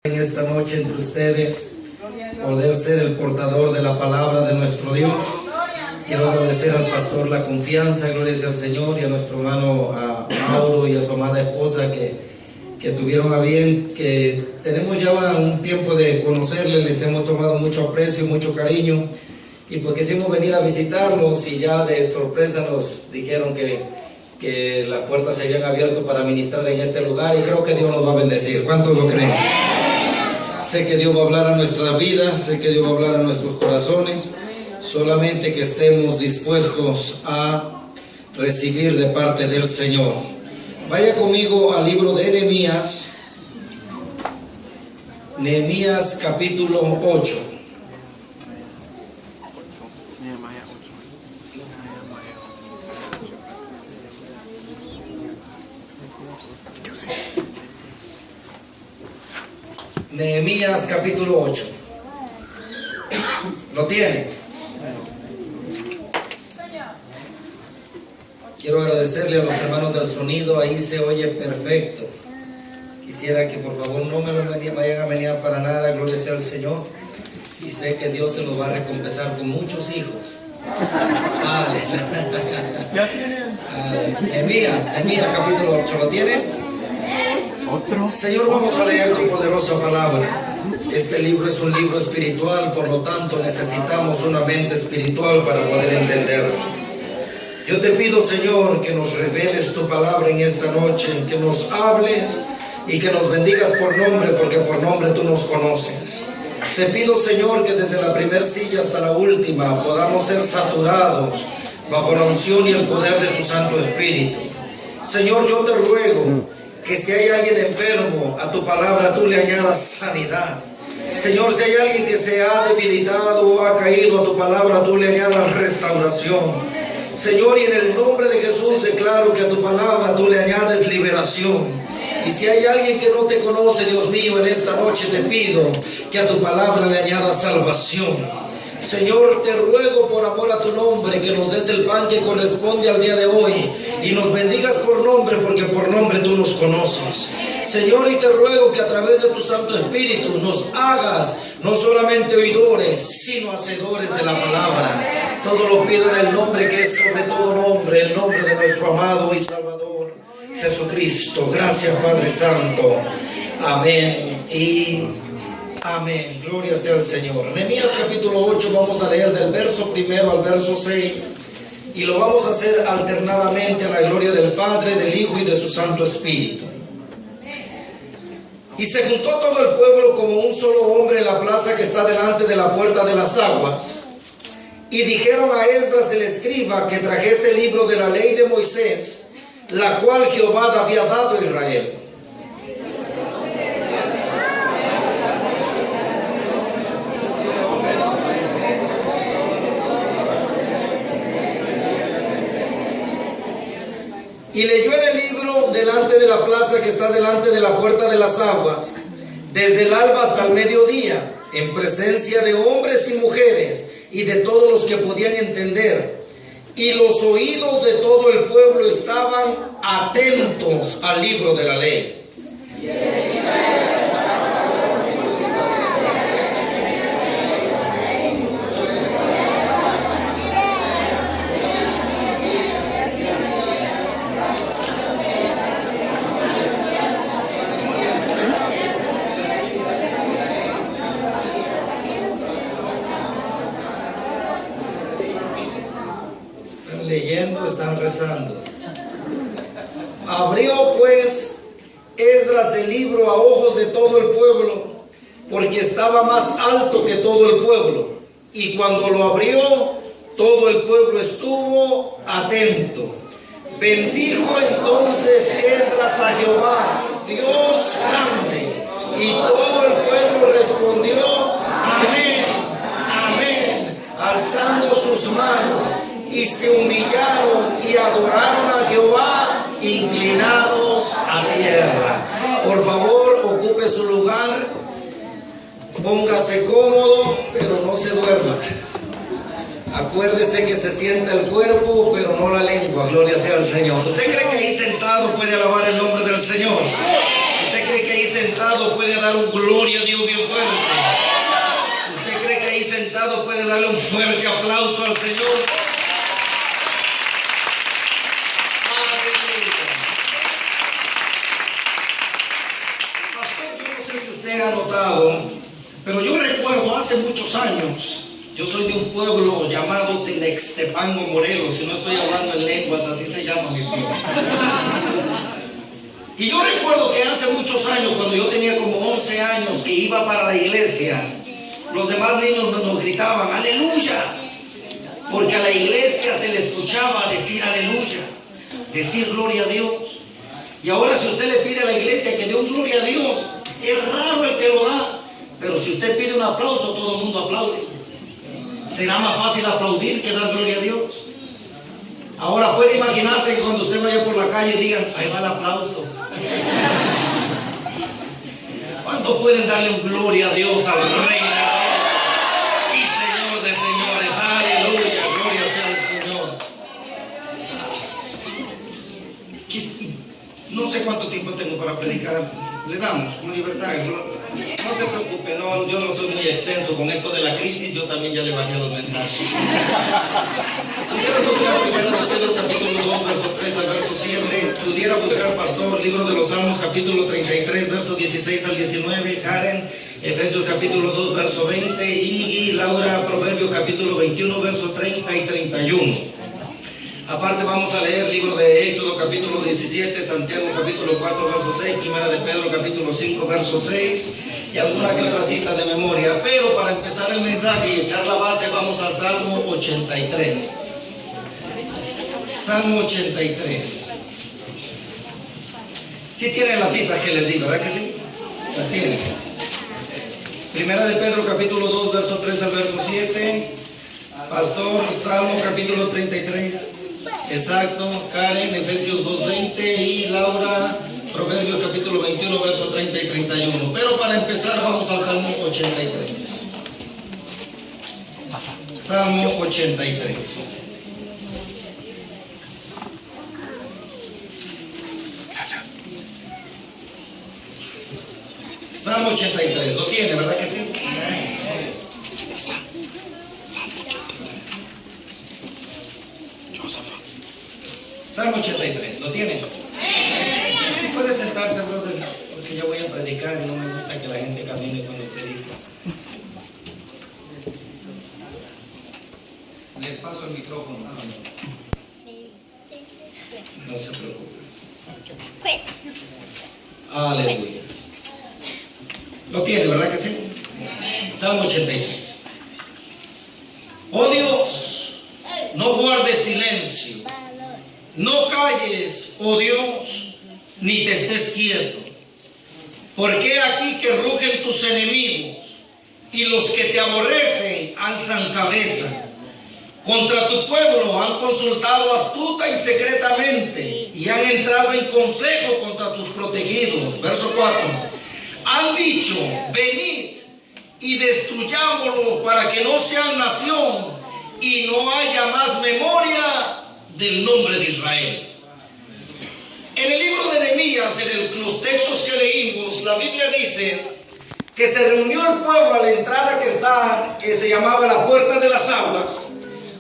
En esta noche entre ustedes, poder ser el portador de la palabra de nuestro Dios. Quiero agradecer al pastor la confianza, gloria sea al Señor, y a nuestro hermano a Mauro y a su amada esposa que tuvieron a bien, que tenemos ya un tiempo de conocerles, les hemos tomado mucho aprecio, mucho cariño, y pues quisimos venir a visitarlos, y ya de sorpresa nos dijeron que las puertas se habían abierto para ministrar en este lugar, y creo que Dios nos va a bendecir. ¿Cuántos lo creen? Sé que Dios va a hablar a nuestras vidas, sé que Dios va a hablar a nuestros corazones, solamente que estemos dispuestos a recibir de parte del Señor. Vaya conmigo al libro de Nehemías capítulo 8. Nehemías capítulo 8. ¿Lo tiene? Quiero agradecerle a los hermanos del sonido, ahí se oye perfecto. Quisiera que por favor no me lo vayan a menear para nada, gloria sea al Señor. Y sé que Dios se los va a recompensar con muchos hijos. Nehemías capítulo 8, ¿lo tiene? ¿Otro? Señor, vamos a leer tu poderosa palabra. Este libro es un libro espiritual, por lo tanto necesitamos una mente espiritual para poder entenderlo. Yo te pido, Señor, que nos reveles tu palabra en esta noche, que nos hables y que nos bendigas por nombre, porque por nombre tú nos conoces. Te pido, Señor, que desde la primera silla hasta la última podamos ser saturados bajo la unción y el poder de tu Santo Espíritu. Señor, yo te ruego que si hay alguien enfermo, a tu palabra tú le añadas sanidad. Señor, si hay alguien que se ha debilitado o ha caído, a tu palabra tú le añadas restauración. Señor, y en el nombre de Jesús declaro que a tu palabra tú le añades liberación. Y si hay alguien que no te conoce, Dios mío, en esta noche te pido que a tu palabra le añadas salvación. Señor, te ruego por amor a tu nombre que nos des el pan que corresponde al día de hoy y nos bendigas por nombre, porque por nombre tú nos conoces. Señor, y te ruego que a través de tu Santo Espíritu nos hagas no solamente oidores, sino hacedores de la palabra. Todo lo pido en el nombre que es sobre todo nombre, el nombre de nuestro amado y Salvador Jesucristo. Gracias, Padre Santo. Amén y amén. Gloria sea al Señor. Nehemías capítulo 8, vamos a leer del verso 1 al verso 6 y lo vamos a hacer alternadamente a la gloria del Padre, del Hijo y de su Santo Espíritu. Y se juntó todo el pueblo como un solo hombre en la plaza que está delante de la puerta de las aguas. Y dijeron a Esdras el escriba que trajese el libro de la ley de Moisés, la cual Jehová había dado a Israel. Y leyó en el libro delante de la plaza que está delante de la puerta de las aguas, desde el alba hasta el mediodía, en presencia de hombres y mujeres y de todos los que podían entender. Y los oídos de todo el pueblo estaban atentos al libro de la ley. Leyendo, están rezando. Abrió pues Esdras el libro a ojos de todo el pueblo, porque estaba más alto que todo el pueblo. Y cuando lo abrió, todo el pueblo estuvo atento. Bendijo entonces Esdras a Jehová, Dios grande. Y todo el pueblo respondió, amén, amén, alzando sus manos. Y se humillaron y adoraron a Jehová, inclinados a tierra. Por favor, ocupe su lugar, póngase cómodo, pero no se duerma. Acuérdese que se sienta el cuerpo, pero no la lengua. Gloria sea al Señor. ¿Usted cree que ahí sentado puede alabar el nombre del Señor? ¿Usted cree que ahí sentado puede dar un gloria a Dios bien fuerte? ¿Usted cree que ahí sentado puede darle un fuerte aplauso al Señor? Pastor, yo no sé si usted ha notado, pero yo recuerdo hace muchos años. Yo soy de un pueblo llamado Tenextepango, Morelos, si no estoy hablando en lenguas, así se llama mi pueblo. Y yo recuerdo que hace muchos años, cuando yo tenía como 11 años, que iba para la iglesia, los demás niños nos gritaban, aleluya, porque a la iglesia se le escuchaba decir aleluya, decir gloria a Dios. Y ahora si usted le pide a la iglesia que dé un gloria a Dios, es raro el que lo da, pero si usted pide un aplauso, todo el mundo aplaude. Será más fácil aplaudir que dar gloria a Dios. Ahora puede imaginarse que cuando usted vaya por la calle digan, ahí va el aplauso. ¿Cuántos pueden darle un gloria a Dios al Rey y Señor de señores? Aleluya, gloria sea al Señor. No sé cuánto tiempo tengo para predicar. Le damos con libertad. No se preocupe, no, yo no soy muy extenso con esto de la crisis, yo también ya le bajé los mensajes. Pudiera buscar primero de Pedro capítulo 2, verso 3 al verso 7. Pudiera buscar, pastor, libro de los Salmos capítulo 33, verso 16 al 19. Karen, Efesios capítulo 2, verso 20. Y Laura, Proverbio capítulo 21, verso 30 y 31. Aparte vamos a leer libro de Éxodo capítulo 17, Santiago capítulo 4 verso 6, Primera de Pedro capítulo 5 verso 6 y alguna que otra cita de memoria. Pero para empezar el mensaje y echar la base vamos al Salmo 83. Salmo 83. Sí tienen la cita que les di, ¿verdad que sí? La tienen. Primera de Pedro capítulo 2 verso 3 al verso 7. Pastor, Salmo capítulo 33. Exacto, Karen, Efesios 2:20 y Laura, Proverbios capítulo 21, versos 30 y 31. Pero para empezar vamos al Salmo 83. Salmo 83. Salmo 83, ¿lo tiene, verdad que sí? Salmo 83. Salmo 83, ¿lo tienen? Puedes sentarte, brother, porque ya voy a predicar y no me gusta que la gente camine cuando predico. Le paso el micrófono. No se preocupe. Aleluya. Lo tiene, ¿verdad que sí? Salmo 83. Oh Dios, no guardes silencio. No calles, oh Dios, ni te estés quieto, porque aquí que rugen tus enemigos y los que te aborrecen alzan cabeza. Contra tu pueblo han consultado astuta y secretamente y han entrado en consejo contra tus protegidos. Verso 4. Han dicho, venid y destruyámoslo para que no sean nación y no haya más memoria del nombre de Israel. En el libro de Nehemías, en los textos que leímos, la Biblia dice que se reunió el pueblo a la entrada que se llamaba la Puerta de las Aguas.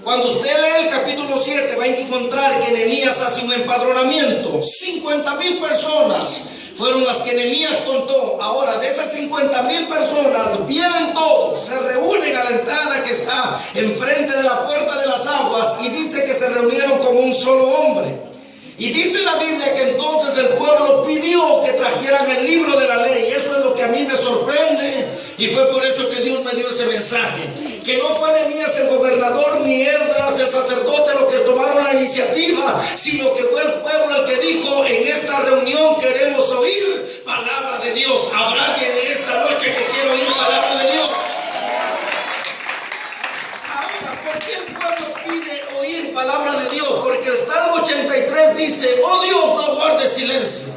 Cuando usted lee el capítulo 7 va a encontrar que Nehemías hace un empadronamiento. 50,000 personas fueron las que Nehemías contó. Ahora, de esas 50,000 personas, vienen todos, se reúnen a la entrada que está enfrente de la Puerta de las Aguas y dice que se reunieron como un solo hombre. Y dice la Biblia que entonces el pueblo pidió que trajeran el libro de la ley. Eso es lo que a mí me sorprende y fue por eso que Dios me dio ese mensaje. Que no fue Nehemías el gobernador ni Esdras el sacerdote los que tomaron la iniciativa, sino que fue el pueblo el que dijo, en esta reunión queremos oír palabra de Dios. ¿Habrá alguien en esta noche que quiera oír palabra de Dios? Ahora, ¿por qué el pueblo pide oír palabra de Dios? Porque el Salmo 83 dice, oh Dios, no guardes silencio.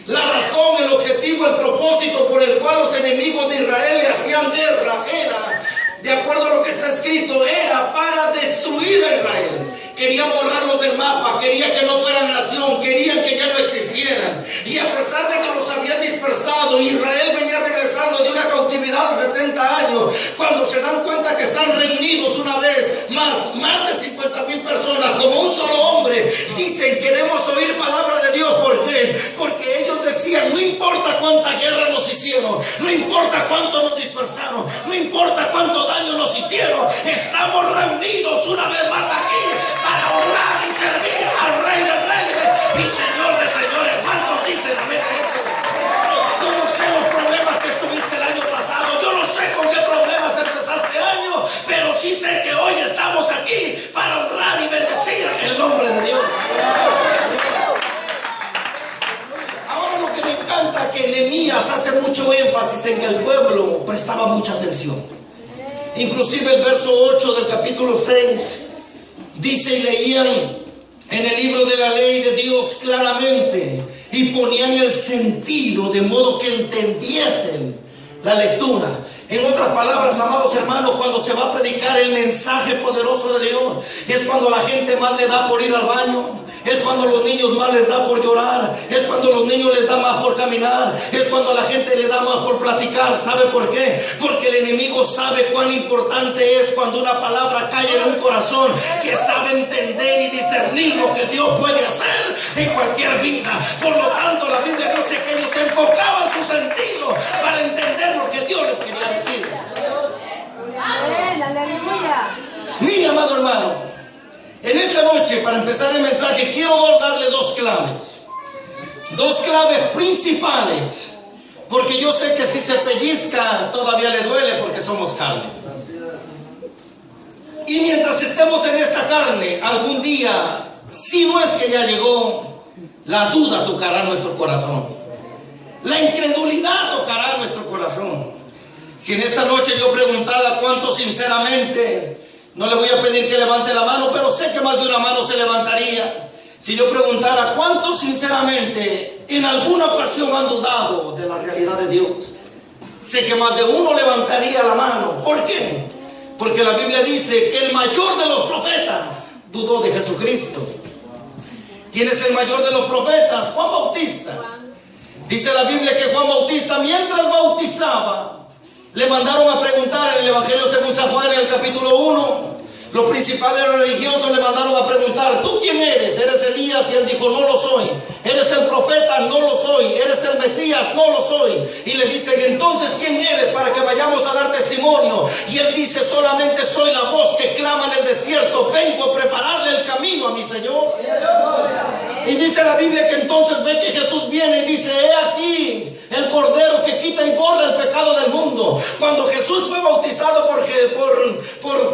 La razón, el objetivo, el propósito por el cual los enemigos de Israel le hacían guerra era, de acuerdo a lo que está escrito, era para destruir a Israel. querían borrarlos del mapa, querían que no fueran nación, querían que ya no existieran. Y a pesar de que los habían dispersado, Israel venía regresando de una cautividad de 70 años. Cuando se dan cuenta que están reunidos una vez más de 50,000 personas como un solo hombre, dicen: queremos oír palabra de Dios. ¿Por qué? Porque ellos decían: no importa cuánta guerra nos hicieron, no importa cuánto nos dispersaron, no importa cuánto daño nos hicieron, estamos reunidos una vez más aquí para honrar y servir al Rey de Reyes y Señor de Señores. ¿Cuántos dicen amén a eso? Yo no sé los problemas que estuviste el año pasado, yo no sé con qué problemas empezaste el año, pero sí sé que hoy estamos aquí para honrar y bendecir el nombre de Dios. Ahora lo que me encanta, que Nehemías hace mucho énfasis en que el pueblo prestaba mucha atención. Inclusive el verso 8 del capítulo 6 dice: y leían en el libro de la ley de Dios claramente y ponían el sentido de modo que entendiesen la lectura. En otras palabras, amados hermanos, cuando se va a predicar el mensaje poderoso de Dios, es cuando la gente más le da por ir al baño, es cuando los niños más les da por llorar, es cuando los niños les da más por caminar, es cuando la gente le da más por platicar. ¿Sabe por qué? Porque el enemigo sabe cuán importante es cuando una palabra cae en un corazón que sabe entender y discernir lo que Dios puede hacer en cualquier vida. Por lo tanto, la Biblia dice que ellos enfocaban su sentido para entender lo que Dios les quería decir. Amén, aleluya. Mi amado hermano, en esta noche, para empezar el mensaje, quiero darle dos claves principales, porque yo sé que si se pellizca todavía le duele, porque somos carne. Y mientras estemos en esta carne, algún día, si no es que ya llegó, la duda tocará nuestro corazón, la incredulidad tocará nuestro corazón. Si en esta noche yo preguntara cuánto sinceramente, no le voy a pedir que levante la mano, pero sé que más de una mano se levantaría. Si yo preguntara cuánto sinceramente en alguna ocasión han dudado de la realidad de Dios, sé que más de uno levantaría la mano. ¿Por qué? Porque la Biblia dice que el mayor de los profetas dudó de Jesucristo. ¿Quién es el mayor de los profetas? Juan Bautista. Dice la Biblia que Juan Bautista, mientras bautizaba, le mandaron a preguntar en el Evangelio según San Juan, en el capítulo 1. Los principales religiosos le mandaron a preguntar: ¿tú quién eres? ¿Eres Elías? Y él dijo: no lo soy. ¿Eres el profeta? No lo soy. ¿Eres el Mesías? No lo soy. Y le dicen: entonces, ¿quién eres? Para que vayamos a dar testimonio. Y él dice: solamente soy la voz que clama en el desierto, vengo a prepararle el camino a mi Señor. Y dice la Biblia que entonces ve que Jesús viene y dice: he aquí el Cordero que quita y borra el pecado del mundo. Cuando Jesús fue bautizado por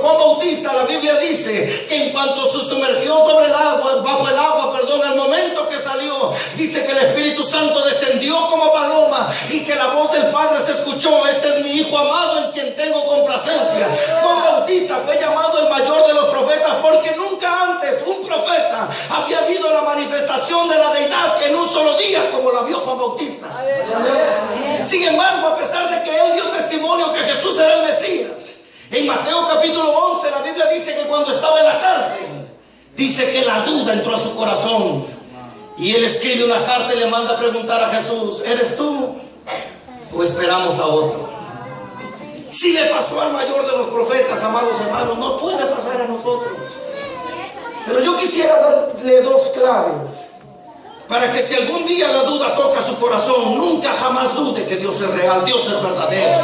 Juan Bautista, la Biblia dice que en cuanto se sumergió sobre el agua, bajo el agua, al momento que salió, dice que el Espíritu Santo descendió como paloma y que la voz del Padre se escuchó: este es mi Hijo amado en quien tengo complacencia. Juan Bautista fue llamado el mayor de los profetas porque nunca antes un profeta había habido la manifestación de la deidad en un solo día como la vio Juan Bautista. Sin embargo, a pesar de que él dio testimonio que Jesús era el Mesías, en Mateo capítulo 11 la Biblia dice que cuando estaba en la cárcel, dice que la duda entró a su corazón y él escribe una carta y le manda a preguntar a Jesús: ¿eres tú o esperamos a otro? Si le pasó al mayor de los profetas, amados hermanos, no puede pasar a nosotros. Pero yo quisiera darle dos claves para que si algún día la duda toca su corazón, nunca jamás dude que Dios es real, Dios es verdadero.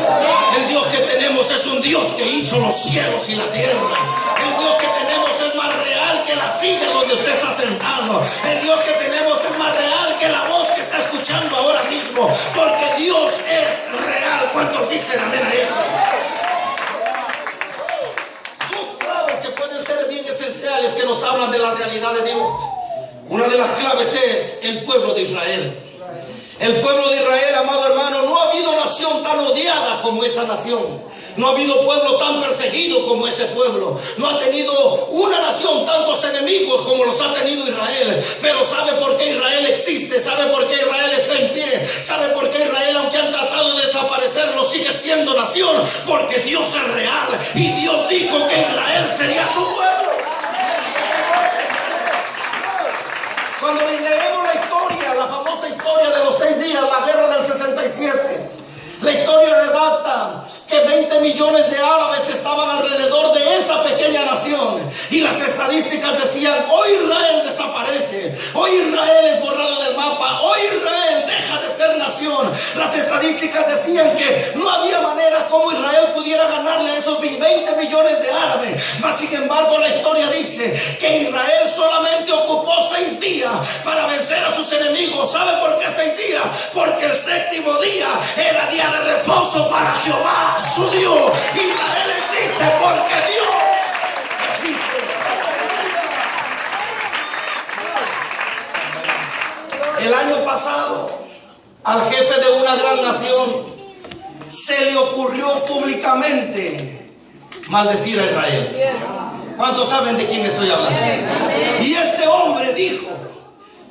El Dios que tenemos es un Dios que hizo los cielos y la tierra. El Dios que tenemos es más real que la silla donde usted está sentado. El Dios que tenemos es más real que la voz que está escuchando ahora mismo, porque Dios es real. ¿Cuántos dicen amén a eso? Dos claves que pueden ser bien esenciales que nos hablan de la realidad de Dios. Una de las claves es el pueblo de Israel. El pueblo de Israel, amado hermano, no ha habido nación tan odiada como esa nación. No ha habido pueblo tan perseguido como ese pueblo. No ha tenido una nación tantos enemigos como los ha tenido Israel. Pero ¿sabe por qué Israel existe? ¿Sabe por qué Israel está en pie? ¿Sabe por qué Israel, aunque han tratado de desaparecerlo, sigue siendo nación? Porque Dios es real y Dios dijo que Israel sería su pueblo. Cuando leemos la historia, la famosa historia de los 6 días, la guerra del 67, la historia relata que 20 millones de árabes estaban alrededor de esa pequeña nación. Y las estadísticas decían: hoy Israel desaparece, hoy Israel es borrado del mapa, hoy Israel deja de ser nación. Las estadísticas decían que no había manera como Israel pudiera ganarle a esos 20 millones de árabes. Mas sin embargo, la historia dice que Israel solamente ocupó 6 días para vencer a sus enemigos. ¿Sabe por qué 6 días? Porque el 7º día era día de reposo para Jehová, su Dios. Israel existe porque Dios existe. El año pasado, al jefe de una gran nación se le ocurrió públicamente maldecir a Israel. ¿Cuántos saben de quién estoy hablando? Y este hombre dijo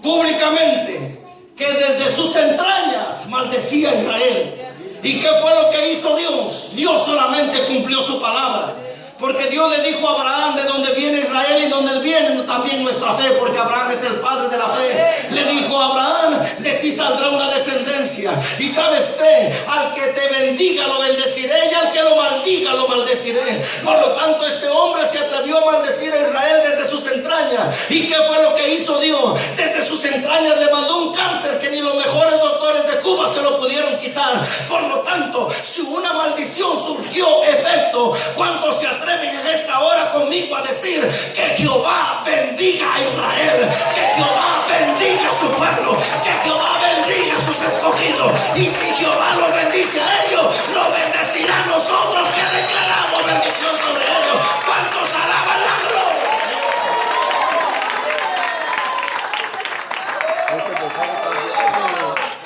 públicamente que desde sus entrañas maldecía a Israel. ¿Y qué fue lo que hizo Dios? Dios solamente cumplió su palabra. Porque Dios le dijo a Abraham: de donde viene Israel y donde viene también nuestra fe, porque Abraham es el padre de la fe. Le dijo a Abraham: de ti saldrá una descendencia. Y sabes qué, al que te bendiga lo bendeciré, y al que lo maldiga lo maldeciré. Por lo tanto, este hombre se atrevió a maldecir a Israel desde sus entrañas. ¿Y qué fue lo que hizo Dios? Desde sus entrañas le mandó un cáncer que ni los mejores doctores de Cuba se lo pudieron quitar. Por lo tanto, si una maldición surgió efecto, ¿cuántos se atreven en esta hora conmigo a decir que Jehová bendiga a Israel, que Jehová bendiga a su pueblo, que Jehová bendiga a sus escogidos? Y si Jehová los bendice a ellos, lo bendecirá a nosotros que declaramos bendición sobre ellos. ¿Cuántos alaban la gloria?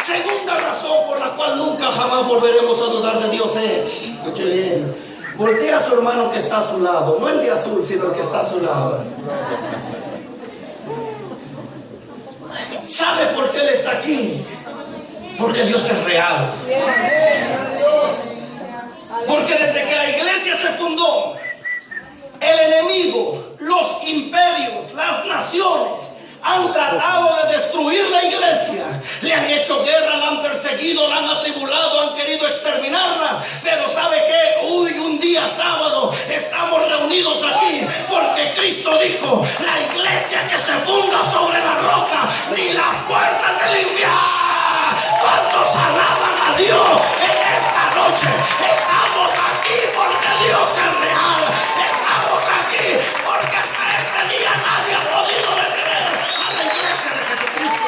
Segunda razón por la cual nunca jamás volveremos a dudar de Dios es, escuche bien, voltea a su hermano que está a su lado, no el de azul, sino el que está a su lado. ¿Sabe por qué él está aquí? Porque Dios es real. Porque desde que la iglesia se fundó, el enemigo, los imperios, las naciones han tratado de destruir la iglesia. Le han hecho guerra, la han perseguido, la han atribulado, han querido exterminarla. Pero ¿sabe qué? Un día sábado estamos reunidos aquí porque Cristo dijo: la iglesia que se funda sobre la roca, ni las puertas del infierno. ¿Cuántos alaban a Dios en esta noche? Estamos aquí porque Dios es real. Estamos aquí porque hasta este día nadie ha podido detener a la iglesia de Jesucristo.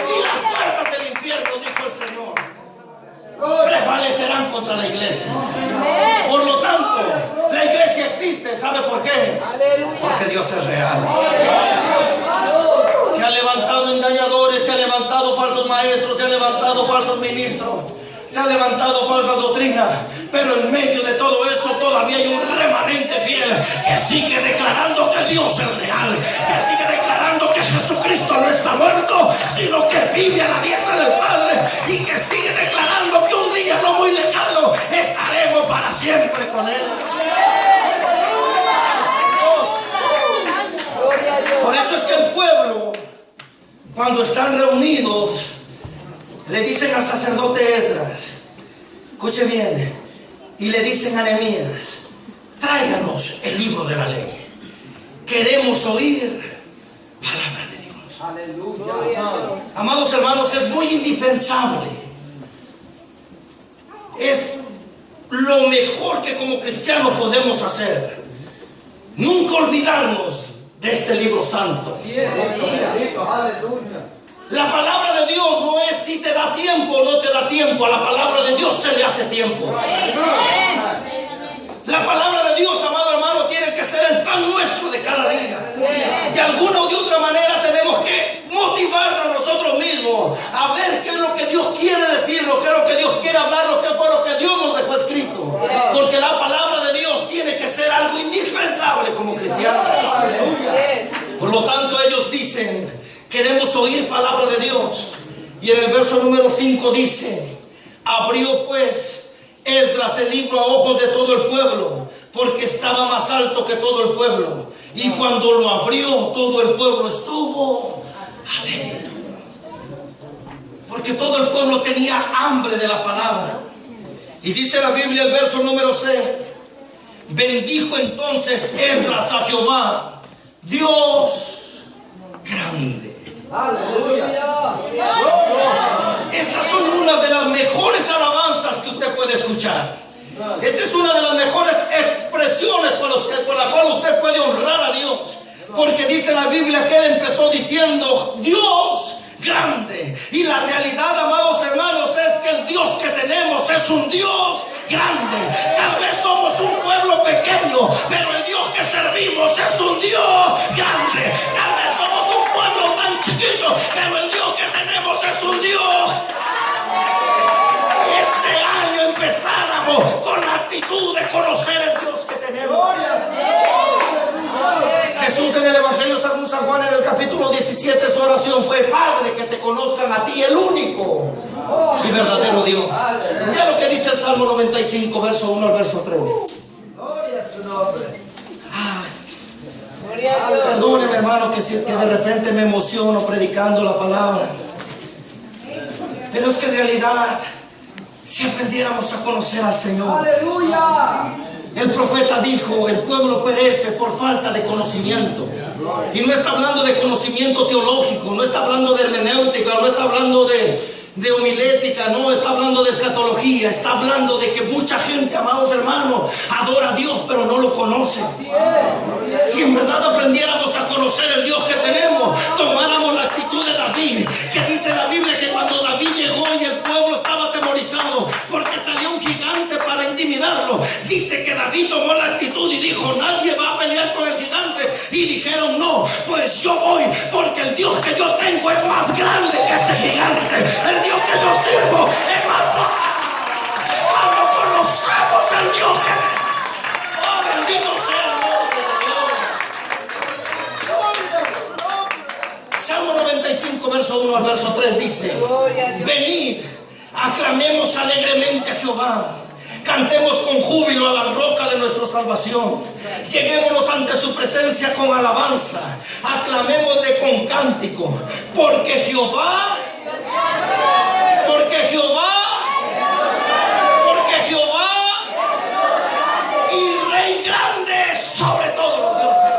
Y las puertas del infierno, dijo el Señor, prevalecerán contra la iglesia. Por lo tanto, la iglesia existe. ¿Sabe por qué? Porque Dios es real. Se han levantado engañadores, se han levantado falsos maestros, se han levantado falsos ministros, se han levantado falsas doctrinas, pero en medio de todo eso todavía hay un remanente fiel que sigue declarando que Dios es real, que sigue declarando que Jesucristo no está muerto, sino que vive a la diestra del Padre, y que sigue declarando que un día no muy lejano estaremos para siempre con Él. Por eso es que el pueblo, cuando están reunidos, le dicen al sacerdote Esdras, escuche bien, y le dicen a Nehemías: tráiganos el libro de la ley, queremos oír palabra de Dios. Aleluya. Amados hermanos, es muy indispensable, es lo mejor que como cristianos podemos hacer, nunca olvidarnos de este libro santo. La palabra de Dios no es si te da tiempo o no te da tiempo. A la palabra de Dios se le hace tiempo. La palabra de Dios, amado hermano, tiene que ser el pan nuestro de cada día. De alguna o de otra manera tenemos que motivarnos nosotros mismos a ver qué es lo que Dios quiere decirnos, qué es lo que Dios quiere hablarnos, qué fue lo que Dios nos dejó escrito. Porque la palabra de Dios tiene que ser algo indispensable como cristianos. Por lo tanto, ellos dicen: queremos oír palabra de Dios. Y en el verso número 5 dice: abrió pues Esdras el libro a ojos de todo el pueblo, porque estaba más alto que todo el pueblo. Y cuando lo abrió, todo el pueblo estuvo atento. Porque todo el pueblo tenía hambre de la palabra. Y dice la Biblia, el verso número 6. Bendijo entonces Esdras a Jehová, Dios grande. Aleluya. Estas son una de las mejores alabanzas que usted puede escuchar. Esta es una de las mejores expresiones con la cual usted puede honrar a Dios. Porque dice la Biblia que él empezó diciendo Dios grande. Y la realidad, amados hermanos, es que el Dios que tenemos es un Dios grande. Tal vez somos un pueblo pequeño, pero el Dios que servimos es un Dios grande. Tal vez somos un pueblo tan chiquito, pero el Dios que tenemos es un Dios. Si este año empezáramos con la actitud de conocer el Dios que tenemos. Jesús en el Evangelio según San Juan en el capítulo 17, su oración fue: Padre, que te conozcan a ti, el único y verdadero Dios. Mira lo que dice el Salmo 95, verso 1 al verso 3. Gloria a su nombre. Perdóneme, hermano, que de repente me emociono predicando la palabra. Pero es que en realidad, si aprendiéramos a conocer al Señor. Aleluya. El profeta dijo: el pueblo perece por falta de conocimiento. Y no está hablando de conocimiento teológico, no está hablando de hermenéutica, no está hablando de homilética, no está hablando de escatología. Está hablando de que mucha gente, amados hermanos, adora a Dios pero no lo conoce. Si en verdad aprendiéramos a conocer el Dios que tenemos, tomáramos la actitud de David, que dice la Biblia que cuando David llegó y el pueblo estaba atemorizado porque salió un gigante para intimidarlo, dice que David tomó la actitud y dijo: nadie va a pelear con el gigante. Y dijeron: no, pues yo voy, porque el Dios que yo tengo es más grande que ese gigante. El Dios que yo sirvo es más poderoso. Cuando conocemos el Dios que tenemos, oh, bendito sea el nombre de Dios. Salmo 95, verso 1 al verso 3 dice: venid, aclamemos alegremente a Jehová, cantemos con júbilo a la roca de nuestra salvación. Lleguémonos ante su presencia con alabanza, aclamémosle con cántico, porque Jehová y Rey grande sobre todos los dioses.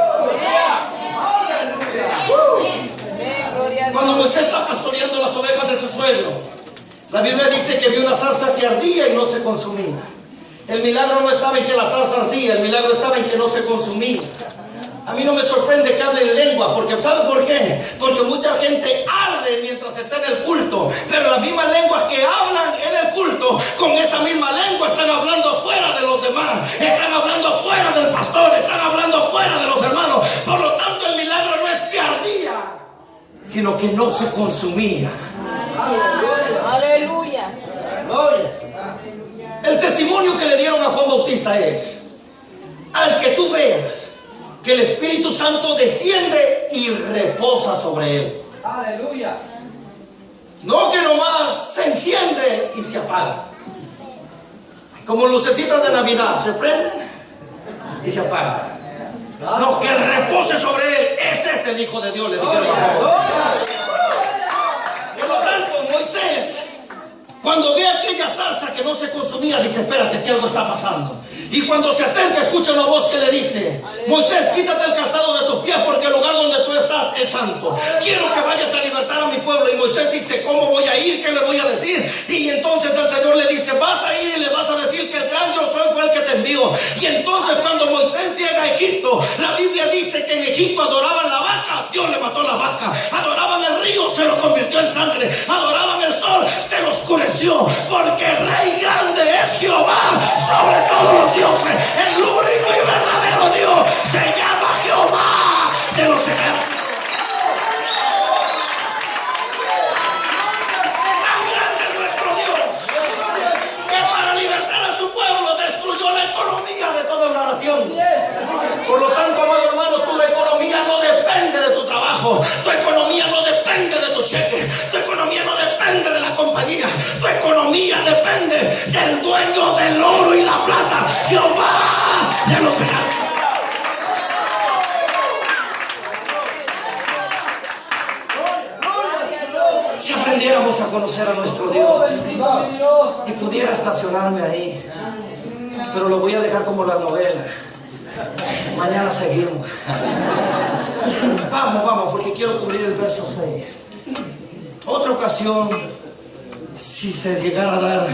Cuando Moisés está pastoreando las ovejas de su suegro, la Biblia dice que vio una zarza que ardía y no se consumía. El milagro no estaba en que la zarza ardía, el milagro estaba en que no se consumía. A mí no me sorprende que hablen en lengua, porque ¿sabe por qué? Porque mucha gente arde mientras está en el culto, pero las mismas lenguas que hablan en el culto, con esa misma lengua están hablando afuera de los demás, están hablando afuera del pastor, están hablando afuera de los hermanos. Por lo tanto, el milagro no es que ardía, sino que no se consumía. Aleluya. El testimonio que le dieron a Juan Bautista es: al que tú veas que el Espíritu Santo desciende y reposa sobre él. Aleluya. No que nomás se enciende y se apaga, como lucecitas de Navidad, se prenden y se apagan. No, que repose sobre él. Ese es el Hijo de Dios, le dijeron a Juan. Por lo tanto, Moisés, cuando ve aquella zarza que no se consumía, dice: espérate, que algo está pasando. Y cuando se acerca, escucha una voz que le dice: Moisés, quítate el calzado de tus pies, porque el lugar donde tú estás es santo. Quiero que vayas a libertar a mi pueblo. Y Moisés dice: ¿cómo voy a ir? ¿Qué le voy a decir? Y entonces el Señor le dice: vas a ir y le vas a decir que el gran yo soy fue el que te envió. Y entonces cuando Moisés llega a Egipto, la Biblia dice que en Egipto adoraban la vaca, Dios le mató la vaca. Adoraban el río, se lo convirtió en sangre. Adoraban el sol, se lo oscureció. Porque el Rey grande es Jehová sobre todos los dioses. El único y verdadero Dios se llama Jehová de los ejércitos. Tan grande es nuestro Dios que para libertar a su pueblo destruyó la economía de toda una nación. Por lo tanto, amado hermano, tu economía no depende de tu trabajo, tu economía no depende de tu cheque, tu economía no depende de la compañía. compañía. Tu economía depende del dueño del oro y la plata, Jehová de los ejércitos. Si aprendiéramos a conocer a nuestro Dios y pudiera estacionarme ahí, pero lo voy a dejar como la novela. Mañana seguimos. Vamos, porque quiero cubrir el verso 6. Otra ocasión, si se llegara a dar,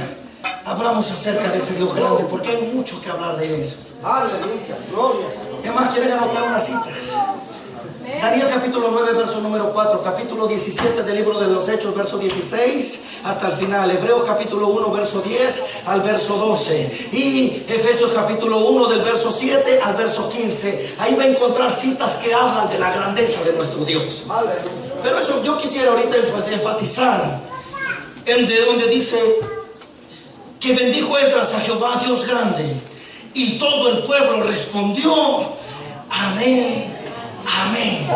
hablamos acerca de ese Dios grande, porque hay mucho que hablar de eso. Aleluya, gloria. ¿Qué más quieren anotar unas citas? Daniel capítulo 9, verso número 4, capítulo 17 del libro de los Hechos, verso 16 hasta el final, Hebreos capítulo 1, verso 10 al verso 12, y Efesios capítulo 1 del verso 7 al verso 15. Ahí va a encontrar citas que hablan de la grandeza de nuestro Dios. Pero eso yo quisiera ahorita enfatizar en donde dice que bendijo Esdras a Jehová Dios grande, y todo el pueblo respondió amén. Amén.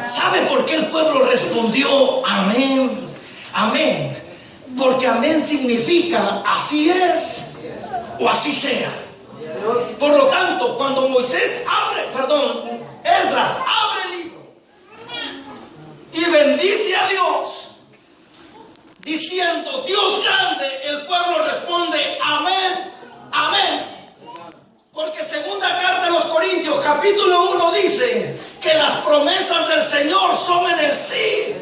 ¿Sabe por qué el pueblo respondió amén? Amén. Porque amén significa así es o así sea. Por lo tanto, cuando Esdras abre el libro y bendice a Dios, diciendo Dios grande, el pueblo responde amén, amén. Porque segunda carta a los Corintios capítulo 1 dice que las promesas del Señor son en el sí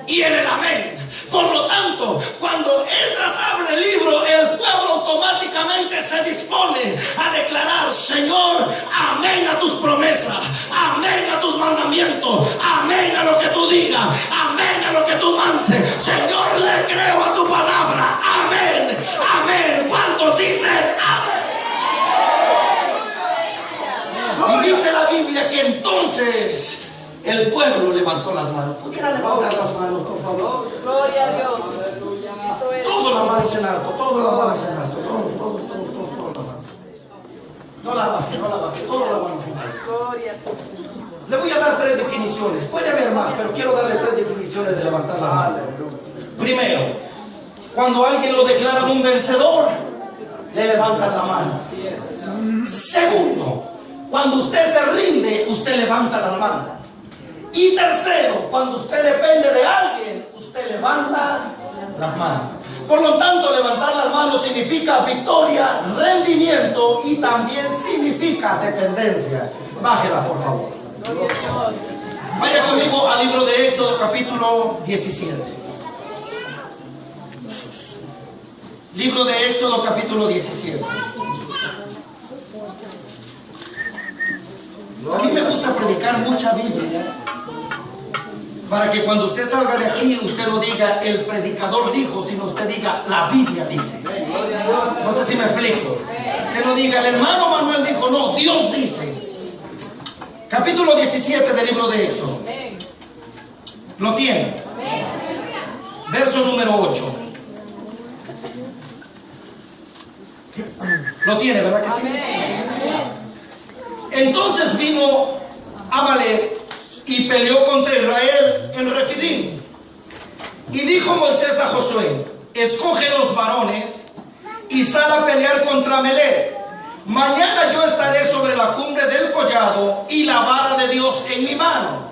y en el amén. Por lo tanto, cuando Esdras abre el libro, el pueblo automáticamente se dispone a declarar: Señor, amén a tus promesas, amén a tus mandamientos, amén a lo que tú digas, amén a lo que tú mandes. Señor, le creo a tu palabra, amén, amén. ¿Cuántos dicen amén? Y dice la Biblia que entonces el pueblo levantó las manos. ¿Pudiera levantar las manos, por favor? Gloria a Dios. Todas las manos en alto, todas las manos en alto, todas las manos. No la baje, todas las manos en alto. Gloria a Dios. Le voy a dar 3 definiciones. Puede haber más, pero quiero darle 3 definiciones de levantar la mano. Primero, cuando alguien lo declara un vencedor, le levantan la mano. Segundo, cuando usted se rinde, usted levanta la mano. Y tercero, cuando usted depende de alguien, usted levanta las manos. Por lo tanto, levantar las manos significa victoria, rendimiento y también significa dependencia. Bájela, por favor. Vaya conmigo al libro de Éxodo capítulo 17. Libro de Éxodo capítulo 17. A mí me gusta predicar mucha Biblia, para que cuando usted salga de aquí, usted no diga el predicador dijo, sino usted diga la Biblia dice. No sé si me explico. Que no diga el hermano Manuel dijo, no, Dios dice. Capítulo 17 del libro de Éxodo. ¿Lo tiene? Verso número 8. ¿Lo tiene, verdad que sí? Entonces vino Amalek y peleó contra Israel en Refidim. Y dijo Moisés a Josué: escoge los varones y sal a pelear contra Amalek. Mañana yo estaré sobre la cumbre del collado y la vara de Dios en mi mano.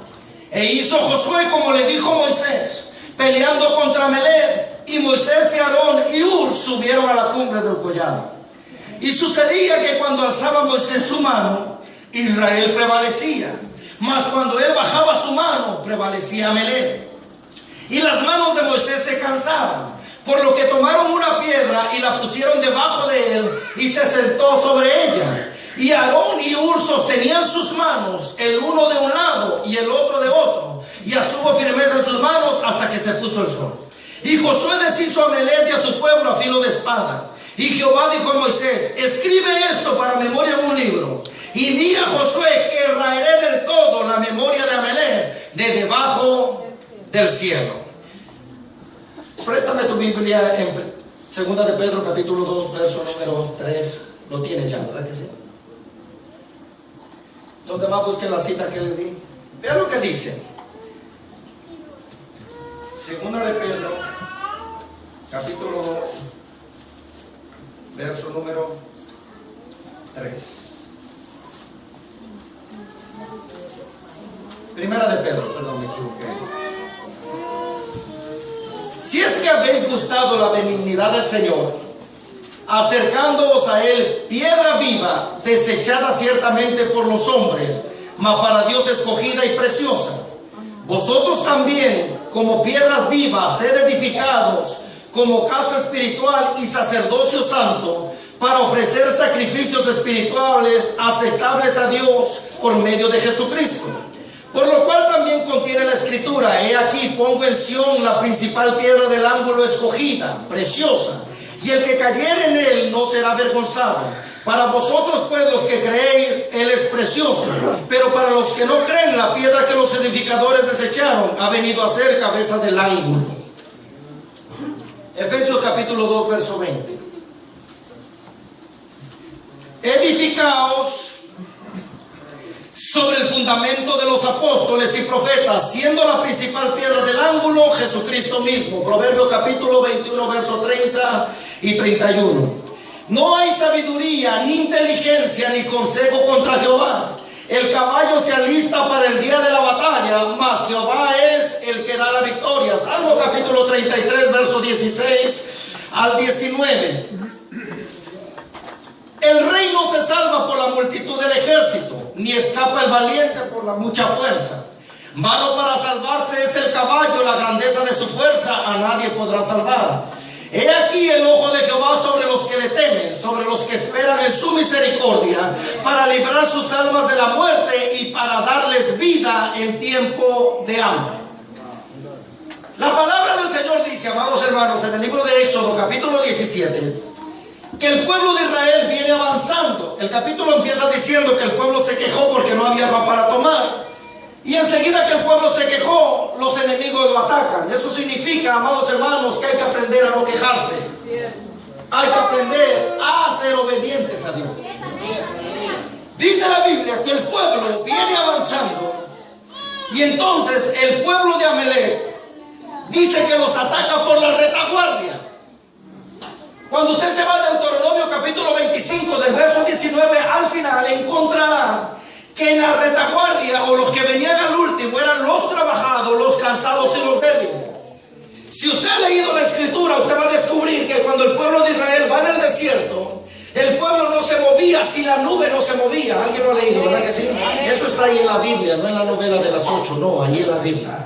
E hizo Josué como le dijo Moisés, peleando contra Amalek. Y Moisés y Aarón y Hur subieron a la cumbre del collado. Y sucedía que cuando alzaba Moisés su mano, Israel prevalecía, mas cuando él bajaba su mano, prevalecía Amalek. Y las manos de Moisés se cansaban, por lo que tomaron una piedra y la pusieron debajo de él, y se sentó sobre ella. Y Aarón y Hur sostenían sus manos, el uno de un lado y el otro de otro, y hubo firmeza en sus manos hasta que se puso el sol. Y Josué deshizo a Amalek y a su pueblo a filo de espada. Y Jehová dijo a Moisés: escribe esto para memoria en un libro, y di a Josué que raeré del todo la memoria de Amalek de debajo del cielo. Préstame tu Biblia en 2 de Pedro capítulo 2 verso número 3. Lo tienes ya, ¿verdad que sí? Los demás busquen la cita que le di. Vean lo que dice 2 de Pedro capítulo 2, verso número 3. Primera de Pedro, perdón, me equivoqué. Si es que habéis gustado la benignidad del Señor, acercándoos a Él, piedra viva, desechada ciertamente por los hombres, mas para Dios escogida y preciosa. Vosotros también, como piedras vivas, sed edificados como casa espiritual y sacerdocio santo, para ofrecer sacrificios espirituales aceptables a Dios por medio de Jesucristo. Por lo cual también contiene la Escritura: he aquí pongo en Sión la principal piedra del ángulo escogida, preciosa, y el que cayere en él no será avergonzado. Para vosotros pues los que creéis, él es precioso, pero para los que no creen, la piedra que los edificadores desecharon ha venido a ser cabeza del ángulo. Efesios capítulo 2, verso 20. Edificaos sobre el fundamento de los apóstoles y profetas, siendo la principal piedra del ángulo Jesucristo mismo. Proverbios capítulo 21, verso 30 y 31. No hay sabiduría, ni inteligencia, ni consejo contra Jehová. El caballo se alista para el día de la batalla, mas Jehová es el que da la victoria. Salmo capítulo 33, verso 16 al 19. El rey no se salva por la multitud del ejército, ni escapa el valiente por la mucha fuerza. Malo para salvarse es el caballo, la grandeza de su fuerza a nadie podrá salvar. He aquí el ojo de Jehová sobre los que le temen, sobre los que esperan en su misericordia, para librar sus almas de la muerte y para darles vida en tiempo de hambre. La palabra del Señor dice, amados hermanos, en el libro de Éxodo capítulo 17, que el pueblo de Israel viene avanzando. El capítulo empieza diciendo que el pueblo se quejó porque no había agua para tomar. Y enseguida que el pueblo se quejó, los enemigos lo atacan. Eso significa, amados hermanos, que hay que aprender a no quejarse. Hay que aprender a ser obedientes a Dios. Dice la Biblia que el pueblo viene avanzando. Y entonces el pueblo de Amalec dice que los ataca por la retaguardia. Cuando usted se va a Deuteronomio capítulo 25 del verso 19 al final, encontrará que en la retaguardia, o los que venían al último, eran los trabajados, los cansados y los débiles. Si usted ha leído la escritura, usted va a descubrir que cuando el pueblo de Israel va en el desierto, el pueblo no se movía si la nube no se movía. ¿Alguien lo ha leído, verdad que sí? Eso está ahí en la Biblia, no en la novela de las 8, no, ahí en la Biblia.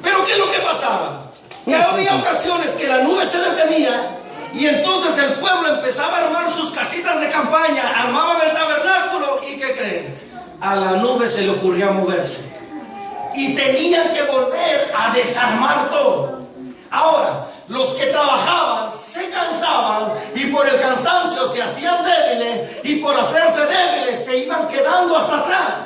Pero ¿qué es lo que pasaba? Que había ocasiones que la nube se detenía y entonces el pueblo empezaba a armar sus casitas de campaña, armaban el tabernáculo y ¿qué creen? A la nube se le ocurría moverse y tenían que volver a desarmar todo. Ahora, los que trabajaban se cansaban y por el cansancio se hacían débiles y por hacerse débiles se iban quedando hasta atrás.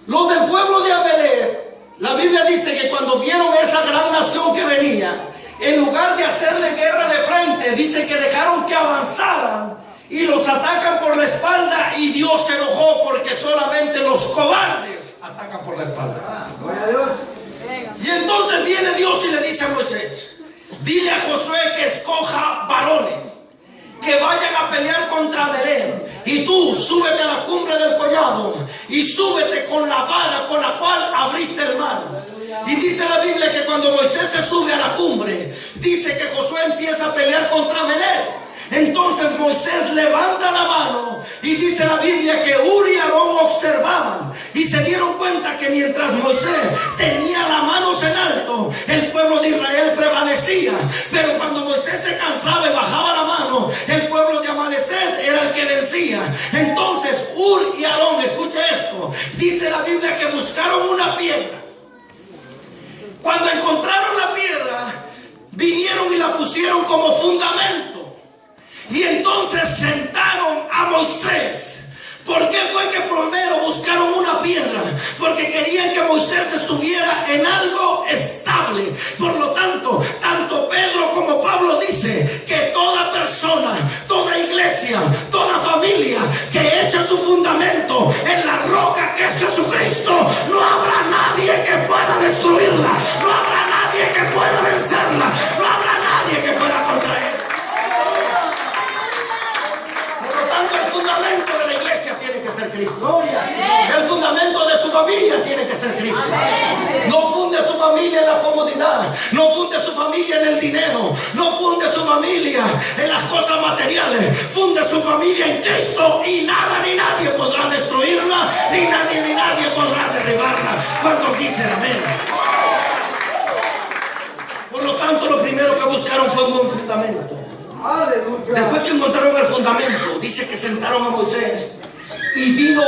Los del pueblo de Amalec, la Biblia dice que cuando vieron esa gran nación que venía, en lugar de hacerle guerra de frente, dice que dejaron que avanzaran y los atacan por la espalda, y Dios se enojó porque solamente los cobardes atacan por la espalda. Gloria a Dios. Y entonces viene Dios y le dice a Moisés: dile a Josué que escoja varones que vayan a pelear contra Belén, y tú súbete a la cumbre del collado y súbete con la vara con la cual abriste el mar. Y dice la Biblia que cuando Moisés se sube a la cumbre, dice que Josué empieza a pelear contra Belén. Entonces Moisés levanta la mano y dice la Biblia que Ur y Aarón observaban y se dieron cuenta que mientras Moisés tenía las manos en alto, el pueblo de Israel prevalecía. Pero cuando Moisés se cansaba y bajaba la mano, el pueblo de Amalec era el que vencía. Entonces Ur y Aarón, escuche esto, dice la Biblia que buscaron una piedra. Cuando encontraron la piedra, vinieron y la pusieron como fundamento. Y entonces sentaron a Moisés. ¿Por qué fue que primero buscaron una piedra? Porque querían que Moisés estuviera en algo estable. Por lo tanto, tanto Pedro como Pablo dice que toda persona, toda iglesia, toda familia que echa su fundamento en la roca que es Jesucristo, no habrá nadie que pueda destruirla, no habrá nadie que pueda vencerla. comodidad, no funde su familia en el dinero, no funde su familia en las cosas materiales, funde su familia en Cristo y nada ni nadie podrá destruirla, ni nadie podrá derribarla. ¿Cuántos dicen amén? Por lo tanto, lo primero que buscaron fue un buen fundamento. Aleluya. Después que encontraron el fundamento, dice que sentaron a Moisés y vino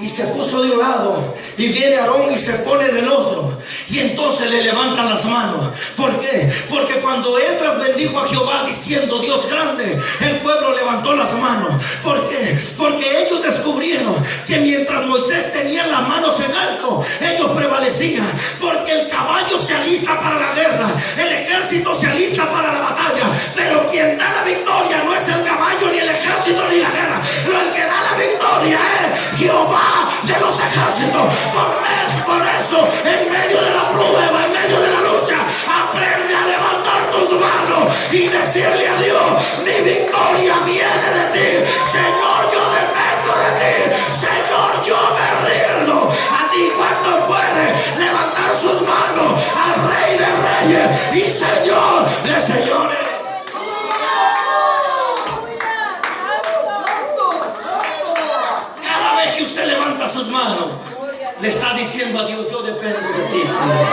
y se puso de un lado, y viene Aarón y se pone del otro, y entonces le levantan las manos. ¿Por qué? Porque cuando Esdras bendijo a Jehová diciendo Dios grande, el pueblo levantó las manos. ¿Por qué? Porque ellos descubrieron que mientras Moisés tenía las manos en alto, ellos prevalecían, porque el caballo se alista para la guerra, el ejército se alista para la batalla, pero quien da la victoria no es el caballo, ni el ejército, ni la guerra. El que da la victoria es Jehová de los ejércitos. Por eso, en medio de la prueba, en medio de la lucha, aprende a levantar tus manos y decirle a Dios: mi victoria viene de ti, Señor, yo dependo de ti, Señor, yo me rindo a ti. Cuando puede levantar sus manos al Rey de Reyes y Señor de señores. Que usted levanta sus manos, le está diciendo a Dios: yo dependo de ti, Señor.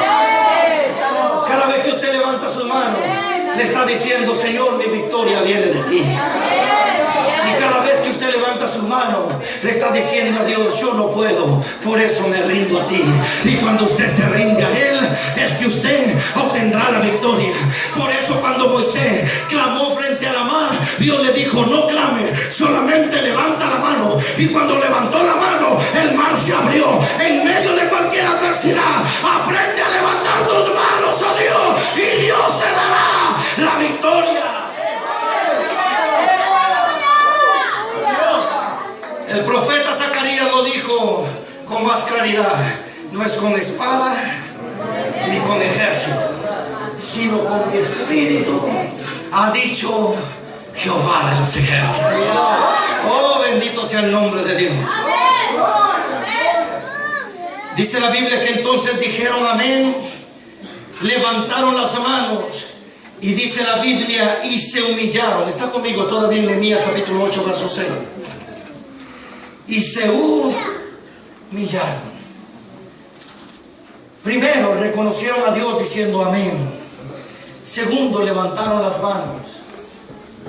Cada vez que usted levanta sus manos, le está diciendo: Señor, mi victoria viene de ti. Y cada vez que usted levanta sus manos, le está diciendo a Dios: yo no puedo, por eso me rindo a ti. Y cuando usted se rinde a Él, es que usted obtendrá la victoria. Por eso cuando Moisés clamó frente a la mar, Dios le dijo: no clame, solamente levanta la mano. Y cuando levantó la mano, el mar se abrió. En medio de cualquier adversidad, aprende a levantar tus manos a Dios y Dios te dará la victoria. El profeta Zacarías lo dijo con más claridad: no es con espada ni con ejército, sino con mi espíritu, ha dicho Jehová de los ejércitos. Oh, bendito sea el nombre de Dios. Dice la Biblia que entonces dijeron amén, levantaron las manos, y dice la Biblia: y se humillaron. Está conmigo todavía en Nehemías capítulo 8 verso 6. Y se humillaron. Primero reconocieron a Dios diciendo amén. Segundo, levantaron las manos.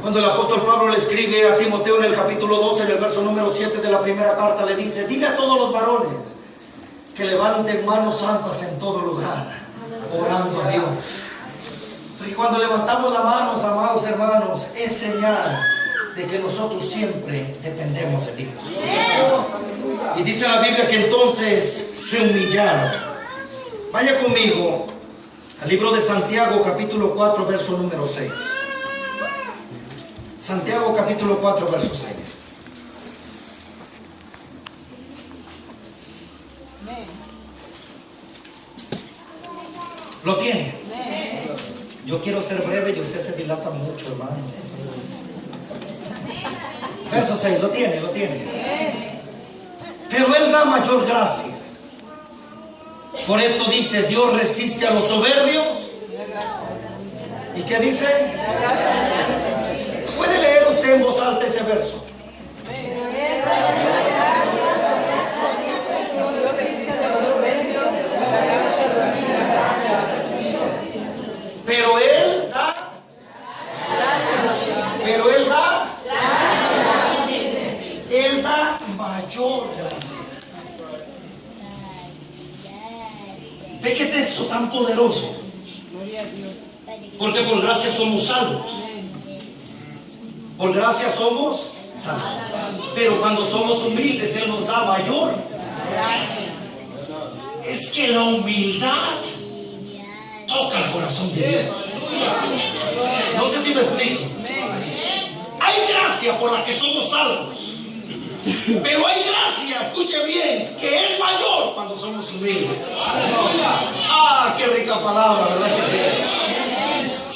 Cuando el apóstol Pablo le escribe a Timoteo en el capítulo 12, en el verso número 7 de la primera carta, le dice: dile a todos los varones que levanten manos santas en todo lugar, orando a Dios. Y cuando levantamos las manos, amados hermanos, es señal de que nosotros siempre dependemos de Dios. Y dice la Biblia que entonces se humillaron. Vaya conmigo al libro de Santiago capítulo 4 verso número 6. Santiago capítulo 4 verso 6. ¿Lo tiene? Yo quiero ser breve y usted se dilata mucho, hermano. Verso 6, lo tiene. Pero Él da mayor gracia. Por esto dice: Dios resiste a los soberbios. ¿Y qué dice? ¿Puede leer usted en voz alta ese verso? Pero Él da mayor gracia. ¿Ve qué texto tan poderoso? Porque por gracia somos salvos. Por gracia somos salvos. Pero cuando somos humildes, Él nos da mayor gracia. Es que la humildad toca el corazón de Dios. No sé si me explico. Hay gracia por la que somos salvos, pero hay gracia, escuche bien, que es mayor cuando somos humildes. Ah, qué rica palabra, ¿verdad que sí?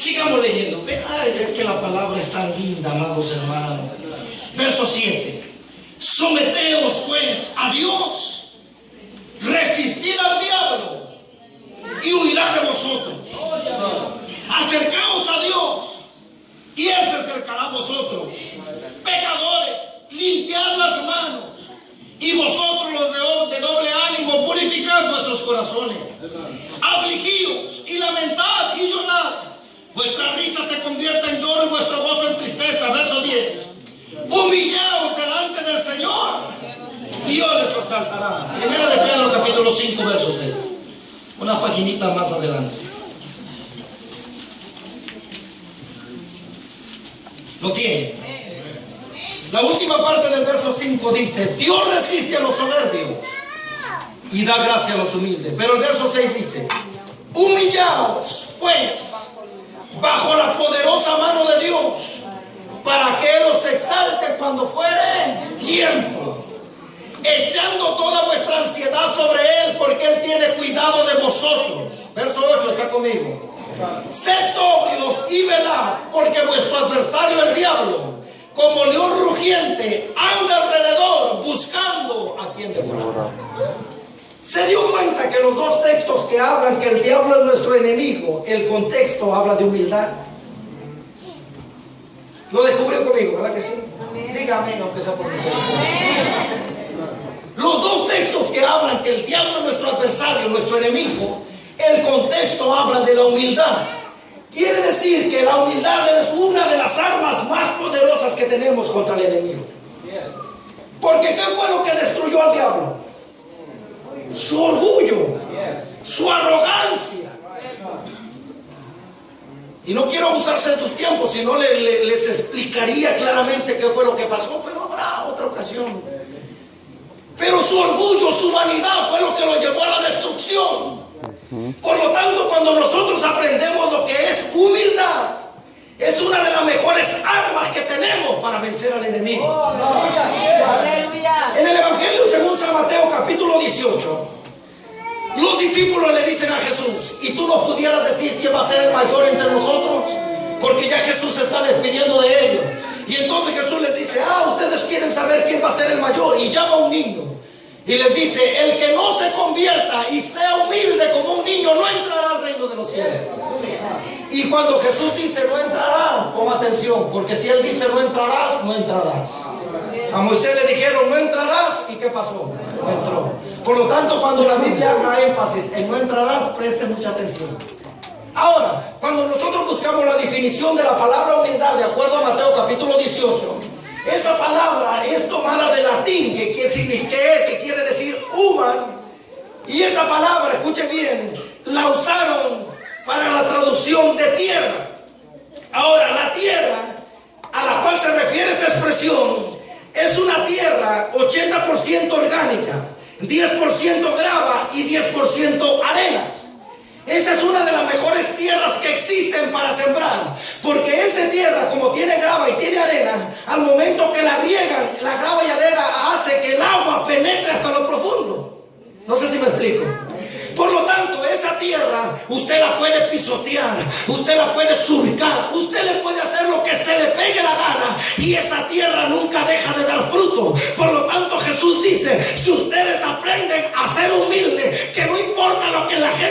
Sigamos leyendo. Ay, es que la palabra es tan linda, amados hermanos. Verso 7. Someteos pues a Dios, resistid al diablo y huirá de vosotros. acercará a vosotros, pecadores, limpiad las manos, y vosotros los de doble ánimo, purificad vuestros corazones. Afligíos y lamentad y llorad. Vuestra risa se convierta en lloro y vuestro gozo en tristeza. Verso 10. Humillaos delante del Señor y Dios les exaltará. Primera de Pedro capítulo 5 verso 6. Una paginita más adelante. ¿Lo tiene? La última parte del verso 5 dice: Dios resiste a los soberbios y da gracia a los humildes. Pero el verso 6 dice: humillaos pues bajo la poderosa mano de Dios, para que Él os exalte cuando fuere tiempo, echando toda vuestra ansiedad sobre Él, porque Él tiene cuidado de vosotros. Verso 8, está conmigo. Sed sobrios y velad, porque vuestro adversario el diablo, como león rugiente, anda alrededor buscando a quien devorar. Se dio cuenta que los dos textos que hablan que el diablo es nuestro enemigo, el contexto habla de humildad. Lo descubrió conmigo, ¿verdad que sí? Diga amén, aunque sea por misericordia. Los dos textos que hablan que el diablo es nuestro adversario, nuestro enemigo, el contexto habla de la humildad. Quiere decir que la humildad es una de las armas más poderosas que tenemos contra el enemigo. Porque ¿qué fue lo que destruyó al diablo? Su orgullo, su arrogancia. Y no quiero abusarse de tus tiempos, sino les explicaría claramente qué fue lo que pasó, pero habrá otra ocasión. Pero su orgullo, su vanidad fue lo que lo llevó a la destrucción. Por lo tanto, cuando nosotros aprendemos lo que es humildad, es una de las mejores armas que tenemos para vencer al enemigo. En el Evangelio según San Mateo capítulo 18, los discípulos le dicen a Jesús: ¿y tú no pudieras decir quién va a ser el mayor entre nosotros? Porque ya Jesús se está despidiendo de ellos. Y entonces Jesús les dice: ustedes quieren saber quién va a ser el mayor. Y llama a un niño y les dice: el que no se convierta y sea humilde como un niño no entrará al reino de los cielos. Y cuando Jesús dice no entrará, toma atención, porque si Él dice no entrarás, no entrarás. A Moisés le dijeron no entrarás, ¿y qué pasó? No entró. Por lo tanto, cuando la Biblia haga énfasis en no entrarás, preste mucha atención. Ahora, cuando nosotros buscamos la definición de la palabra humildad de acuerdo a Mateo capítulo 18, esa palabra es tomada de latín, que quiere decir human, y esa palabra, escuchen bien, la usaron para la traducción de tierra. Ahora, la tierra a la cual se refiere esa expresión es una tierra 80% orgánica, 10% grava y 10% arena. Esa es una de las mejores tierras que existen para sembrar, porque esa tierra, como tiene grava y tiene arena, al momento que la riegan, la grava y arena hace que el agua penetre hasta lo profundo. No sé si me explico. Por lo tanto, esa tierra usted la puede pisotear, usted la puede surcar, usted le puede hacer lo que se le pegue la gana y esa tierra nunca deja de dar fruto. Por lo tanto, Jesús dice: si ustedes aprenden a ser humildes, que no importa lo que la gente